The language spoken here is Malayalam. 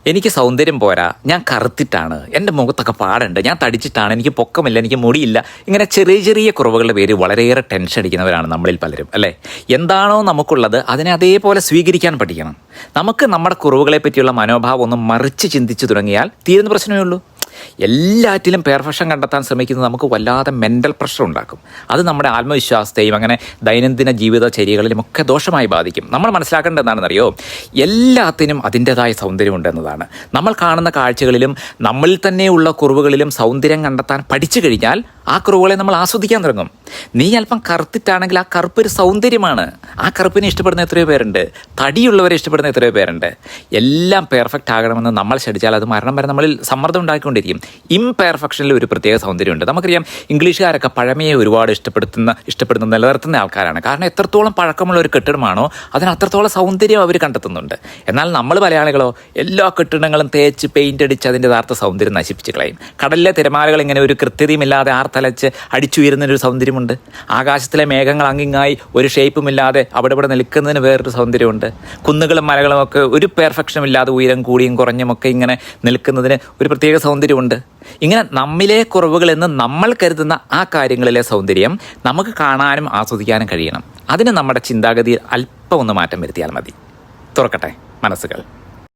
എനിക്ക് സൗന്ദര്യം പോരാ, ഞാൻ കറുത്തിട്ടാണ്, എൻ്റെ മുഖത്തൊക്കെ പാടുണ്ട്, ഞാൻ തടിച്ചിട്ടാണ്, എനിക്ക് പൊക്കമില്ല, എനിക്ക് മുടിയില്ല, ഇങ്ങനെ ചെറിയ ചെറിയ കുറവുകളുടെ പേര് വളരെയേറെ ടെൻഷൻ അടിക്കുന്നവരാണ് നമ്മളിൽ പലരും, അല്ലേ? എന്താണോ നമുക്കുള്ളത് അതിനെ അതേപോലെ സ്വീകരിക്കാൻ പഠിക്കണം. നമുക്ക് നമ്മുടെ കുറവുകളെ പറ്റിയുള്ള മനോഭാവം ഒന്ന് മറിച്ച് ചിന്തിച്ചു തുടങ്ങിയാൽ തീരുന്ന പ്രശ്നമേ ഉള്ളൂ. എല്ലാറ്റിലും പെർഫെക്ഷൻ കണ്ടെത്താൻ ശ്രമിക്കുന്നത് നമുക്ക് വല്ലാതെ മെൻ്റൽ പ്രഷർ ഉണ്ടാക്കും. അത് നമ്മുടെ ആത്മവിശ്വാസത്തെയും അങ്ങനെ ദൈനംദിന ജീവിതചര്യകളിലുമൊക്കെ ദോഷമായി ബാധിക്കും. നമ്മൾ മനസ്സിലാക്കേണ്ടത് എന്താണെന്നറിയോ? എല്ലാത്തിനും അതിൻ്റെതായ സൗന്ദര്യമുണ്ട് എന്നതാണ്. നമ്മൾ കാണുന്ന കാഴ്ചകളിലും നമ്മളിൽ തന്നെയുള്ള കുറവുകളിലും സൗന്ദര്യം കണ്ടെത്താൻ പഠിച്ചു കഴിഞ്ഞാൽ ആ കുറവുകളെ നമ്മൾ ആസ്വദിക്കാൻ തുടങ്ങും. നീ അല്പം കറുത്തിട്ടാണെങ്കിൽ ആ കറുപ്പ് ഒരു സൗന്ദര്യമാണ്. ആ കറുപ്പിനെ ഇഷ്ടപ്പെടുന്ന എത്രയോ പേരുണ്ട്, തടിയുള്ളവരെ ഇഷ്ടപ്പെടുന്ന എത്രയോ പേരുണ്ട്. എല്ലാം പെർഫെക്റ്റ് ആകണമെന്ന് നമ്മൾ ശ്രദ്ധിച്ചാൽ അത് മരണം വരെ നമ്മളിൽ സമ്മർദ്ദം ഉണ്ടാക്കിക്കൊണ്ടിരിക്കും. ഇംപെർഫെക്ഷനിൽ ഒരു പ്രത്യേക സൗന്ദര്യമുണ്ട്. നമുക്കറിയാം, ഇംഗ്ലീഷുകാരൊക്കെ പഴമയെ ഒരുപാട് ഇഷ്ടപ്പെടുന്ന നിലനിർത്തുന്ന ആൾക്കാരാണ്. കാരണം എത്രത്തോളം പഴക്കമുള്ള ഒരു കെട്ടിടമാണോ അതിന് അത്രത്തോളം സൗന്ദര്യം അവർ കണ്ടെത്തുന്നുണ്ട്. എന്നാൽ നമ്മൾ മലയാളികളോ എല്ലാ കെട്ടിടങ്ങളും തേച്ച് പെയിൻ്റ് അടിച്ച് അതിൻ്റെ യഥാർത്ഥ സൗന്ദര്യം നശിപ്പിച്ച് കളയും. കടലിലെ തിരമാലകൾ ഇങ്ങനെ ഒരു കൃത്യതയുമില്ലാതെ ആർത്തലച്ച് അടിച്ചുയരുന്നൊരു സൗന്ദര്യമുണ്ട്. ആകാശത്തിലെ മേഘങ്ങൾ അങ്ങിങ്ങായി ഒരു ഷേപ്പുമില്ലാതെ അവിടെ നിൽക്കുന്നതിന് വേറൊരു സൗന്ദര്യമുണ്ട്. കുന്നുകളും മലകളും ഒക്കെ ഒരു പെർഫെക്ഷനും ഇല്ലാതെ ഉയരം കൂടിയും കുറഞ്ഞുമൊക്കെ ഇങ്ങനെ നിൽക്കുന്നതിന് ഒരു പ്രത്യേക സൗന്ദര്യമുണ്ട്. ഇങ്ങനെ നമ്മിലെ കുറവുകൾ എന്ന് നമ്മൾ കരുതുന്ന ആ കാര്യങ്ങളിലെ സൗന്ദര്യം നമുക്ക് കാണാനും ആസ്വദിക്കാനും കഴിയണം. അതിന് നമ്മുടെ ചിന്താഗതിയിൽ അല്പം ഒന്ന് മാറ്റം വരുത്തിയാൽ മതി. തുറക്കട്ടെ മനസ്സുകൾ.